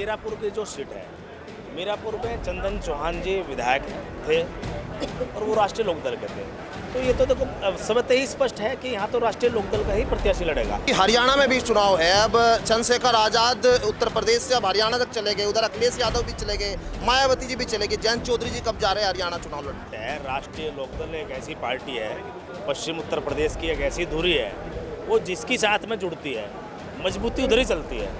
मीरापुर की जो सीट है, मीरापुर में चंदन चौहान जी विधायक थे और वो राष्ट्रीय लोकदल के थे। तो ये तो देखो सबसे ही स्पष्ट है कि यहाँ तो राष्ट्रीय लोकदल का ही प्रत्याशी लड़ेगा। हरियाणा में भी चुनाव है। अब चंद्रशेखर आजाद उत्तर प्रदेश से अब हरियाणा तक चले गए, उधर अखिलेश यादव भी चले गए, मायावती जी भी चले गए, जयंत चौधरी जी कब जा रहे हैं हरियाणा चुनाव लड़ने? राष्ट्रीय लोकदल एक ऐसी पार्टी है, पश्चिम उत्तर प्रदेश की एक ऐसी धुरी है, वो जिसकी साथ में जुड़ती है मजबूती उधर ही चलती है।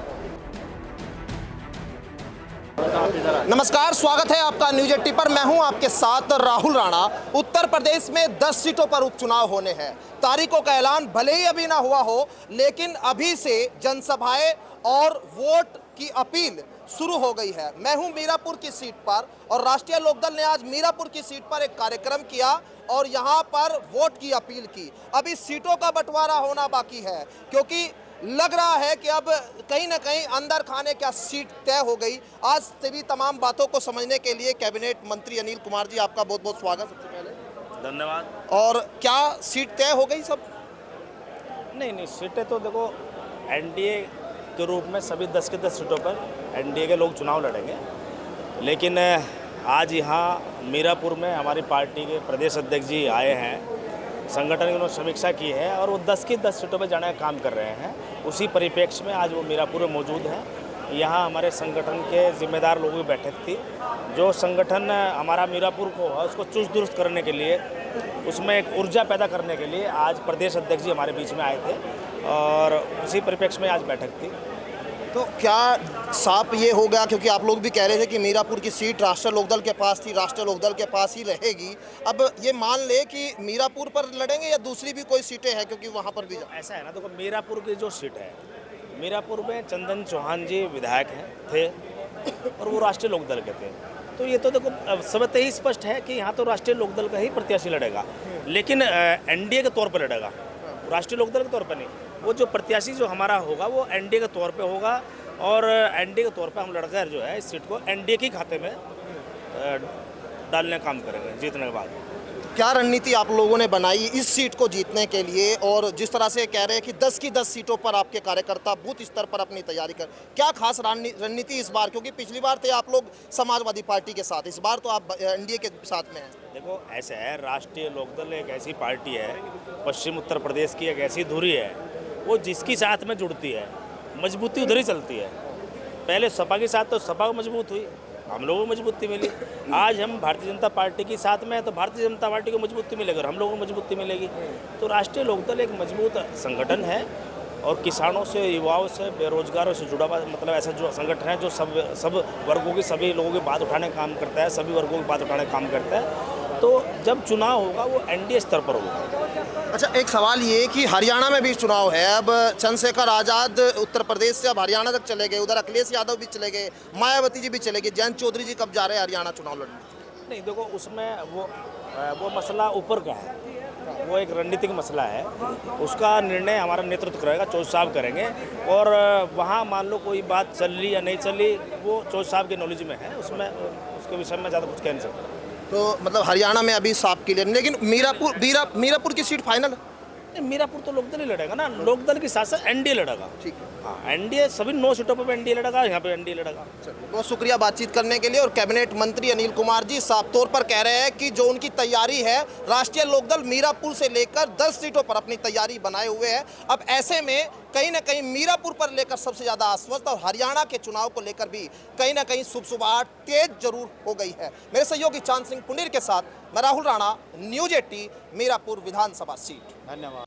नमस्कार, स्वागत है आपका न्यूज 80 पर। मैं हूं आपके साथ राहुल राणा। उत्तर प्रदेश में 10 सीटों पर उपचुनाव होने हैं। तारीखों का ऐलान भले ही अभी ना हुआ हो, लेकिन अभी से जनसभाएं और वोट की अपील शुरू हो गई है। मैं हूं मीरापुर की सीट पर और राष्ट्रीय लोकदल ने आज मीरापुर की सीट पर एक कार्यक्रम किया और यहां पर वोट की अपील की। अभी सीटों का बंटवारा होना बाकी है, क्योंकि लग रहा है कि अब कहीं ना कहीं अंदर खाने क्या सीट तय हो गई। आज से भी तमाम बातों को समझने के लिए कैबिनेट मंत्री अनिल कुमार जी, आपका बहुत बहुत स्वागत सबसे पहले। धन्यवाद। और क्या सीट तय हो गई सब? नहीं, सीटें तो देखो एनडीए के रूप में सभी 10 के 10 सीटों पर एनडीए के लोग चुनाव लड़ेंगे, लेकिन आज यहाँ मीरापुर में हमारी पार्टी के प्रदेश अध्यक्ष जी आए हैं। संगठन की उन्होंने समीक्षा की है और वो 10 की 10 सीटों पर जाने का काम कर रहे हैं। उसी परिप्रेक्ष्य में आज वो मीरापुर में मौजूद हैं। यहाँ हमारे संगठन के जिम्मेदार लोगों की बैठक थी। जो संगठन हमारा मीरापुर को है उसको चुस्त दुरुस्त करने के लिए, उसमें एक ऊर्जा पैदा करने के लिए आज प्रदेश अध्यक्ष जी हमारे बीच में आए थे और उसी परिप्रेक्ष्य में आज बैठक थी। तो क्या साफ ये हो गया, क्योंकि आप लोग भी कह रहे थे कि मीरापुर की सीट राष्ट्रीय लोकदल के पास थी, राष्ट्रीय लोकदल के पास ही रहेगी। अब ये मान ले कि मीरापुर पर लड़ेंगे या दूसरी भी कोई सीटें हैं, क्योंकि वहाँ पर भी ऐसा है ना, देखो मीरापुर की जो सीट है, मीरापुर में चंदन चौहान जी विधायक थे और वो राष्ट्रीय लोकदल के थे। तो ये तो देखो सबसे ही स्पष्ट है कि यहाँ तो राष्ट्रीय लोकदल का ही प्रत्याशी लड़ेगा, लेकिन एनडीए के तौर पर लड़ेगा, राष्ट्रीय लोकदल के तौर पर नहीं। वो जो प्रत्याशी जो हमारा होगा वो एनडीए के तौर पे होगा और एनडीए के तौर पे हम लड़कर जो है इस सीट को एनडीए के खाते में डालने का काम करेंगे जीतने के बाद। क्या रणनीति आप लोगों ने बनाई इस सीट को जीतने के लिए? और जिस तरह से कह रहे हैं कि 10 की 10 सीटों पर आपके कार्यकर्ता बूथ स्तर पर अपनी तैयारी कर, क्या खास रणनीति इस बार? क्योंकि पिछली बार थे आप लोग समाजवादी पार्टी के साथ, इस बार तो आप एनडीए के साथ में हैं। देखो ऐसा है, राष्ट्रीय लोकदल एक ऐसी पार्टी है, पश्चिम उत्तर प्रदेश की एक ऐसी धुरी है, वो जिसकी साथ में जुड़ती है मजबूती उधर ही चलती है। पहले सपा के साथ तो सपा मजबूत हुई, हम लोगों को मजबूती मिली। आज हम भारतीय जनता पार्टी के साथ में है तो भारतीय जनता पार्टी को मजबूती मिलेगी और हम लोगों को मजबूती मिलेगी। तो राष्ट्रीय लोकदल एक मजबूत संगठन है और किसानों से, युवाओं से, बेरोजगारों से जुड़ा हुआ, मतलब ऐसा जो संगठन है जो सब वर्गों की, सभी लोगों की बात उठाने का काम करता है, सभी वर्गों की बात उठाने का काम करता है। तो जब चुनाव होगा वो एनडीए स्तर पर होगा। अच्छा, एक सवाल ये कि हरियाणा में भी चुनाव है। अब चंद्रशेखर आजाद उत्तर प्रदेश से अब हरियाणा तक चले गए, उधर अखिलेश यादव भी चले गए, मायावती जी भी चले गए, जयंत चौधरी जी कब जा रहे हैं हरियाणा चुनाव लड़ने? नहीं, देखो उसमें वो मसला ऊपर का है, वो एक रणनीतिक मसला है। उसका निर्णय हमारा नेतृत्व करेगा, चौधरी साहब करेंगे। और वहाँ मान लो कोई बात चल रही या नहीं चल रही, वो चौधरी साहब के नॉलेज में है, उसमें उसके विषय में ज़्यादा कुछ कह नहीं सकता। तो मतलब हरियाणा में अभी साफ क्लियर, लेकिन मीरापुर की सीट फाइनल? मीरापुर तो लोकदल ही लड़ेगा ना, लोकदल के साथ साथ एनडीए लड़ेगा। ठीक है, हाँ, एनडीए सभी 9 सीटों पर एनडीए लड़ेगा, यहाँ पे एनडीए लड़ेगा। बहुत शुक्रिया बातचीत करने के लिए। और कैबिनेट मंत्री अनिल कुमार जी साफ तौर पर कह रहे हैं कि जो उनकी तैयारी है, राष्ट्रीय लोकदल मीरापुर से लेकर 10 सीटों पर अपनी तैयारी बनाए हुए है। अब ऐसे में कहीं ना कहीं मीरापुर पर लेकर सबसे ज़्यादा आश्वस्त और हरियाणा के चुनाव को लेकर भी कहीं ना कहीं सुबसुबाहट तेज जरूर हो गई है। मेरे सहयोगी चांद सिंह पुनीर के साथ मैं राहुल राणा, न्यूज 80 मीरापुर विधानसभा सीट। धन्यवाद।